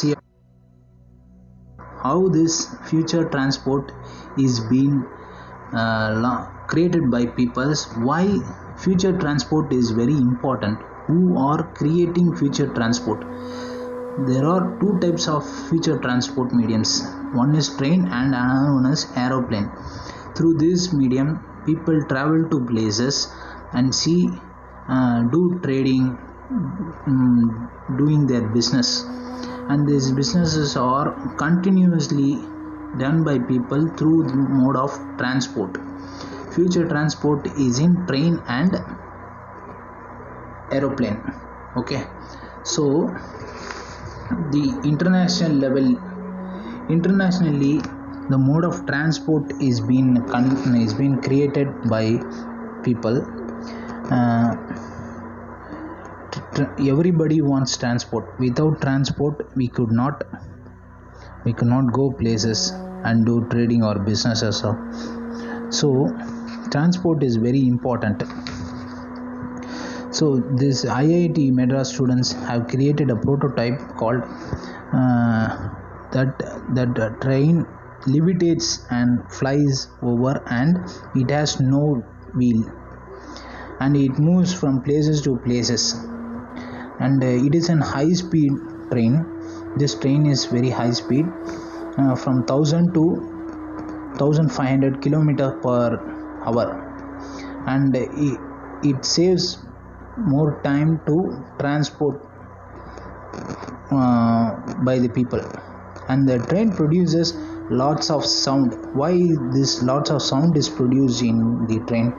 see how this future transport is being created by peoples. Why future transport is very important? Who are creating future transport? There are two types of future transport mediums. One is train and another one is aeroplane. Through this medium, people travel to places and see, do trading, doing their business, and these businesses are continuously done by people through the mode of transport. Future transport is in train and aeroplane. Okay, so the internationally the mode of transport is being created by people. Everybody wants transport. Without transport we could not go places and do trading or businesses. So transport is very important. So this IIT Madras students have created a prototype called that train levitates and flies over, and it has no wheel, and it moves from places to places, and it is an high speed train. This train is very high speed, from 1000 to 1500 kilometer per hour, and it saves more time to transport by the people. And the train produces lots of sound. Why this lots of sound is produced in the train?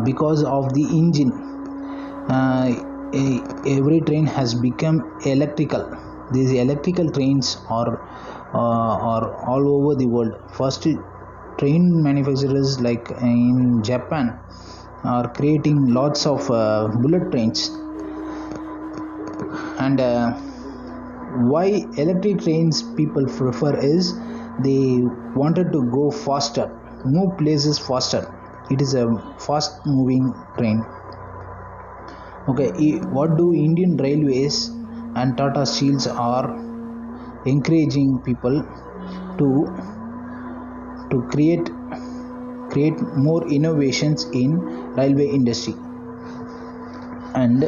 Because of the engine. Every train has become electrical. These electrical trains are all over the world. First, train manufacturers like in Japan are creating lots of bullet trains. And why electric trains people prefer is they wanted to go faster, move places faster. It is a fast moving train. Okay, what do Indian Railways and Tata Steels are encouraging people to create more innovations in railway industry. And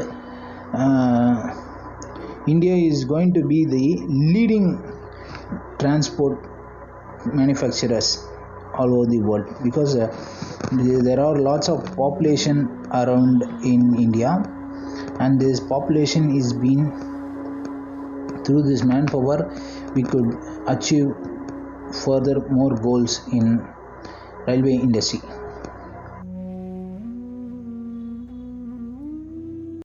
India is going to be the leading transport manufacturers all over the world, because there are lots of population around in India, and this population is being, through this manpower we could achieve further more goals in railway industry.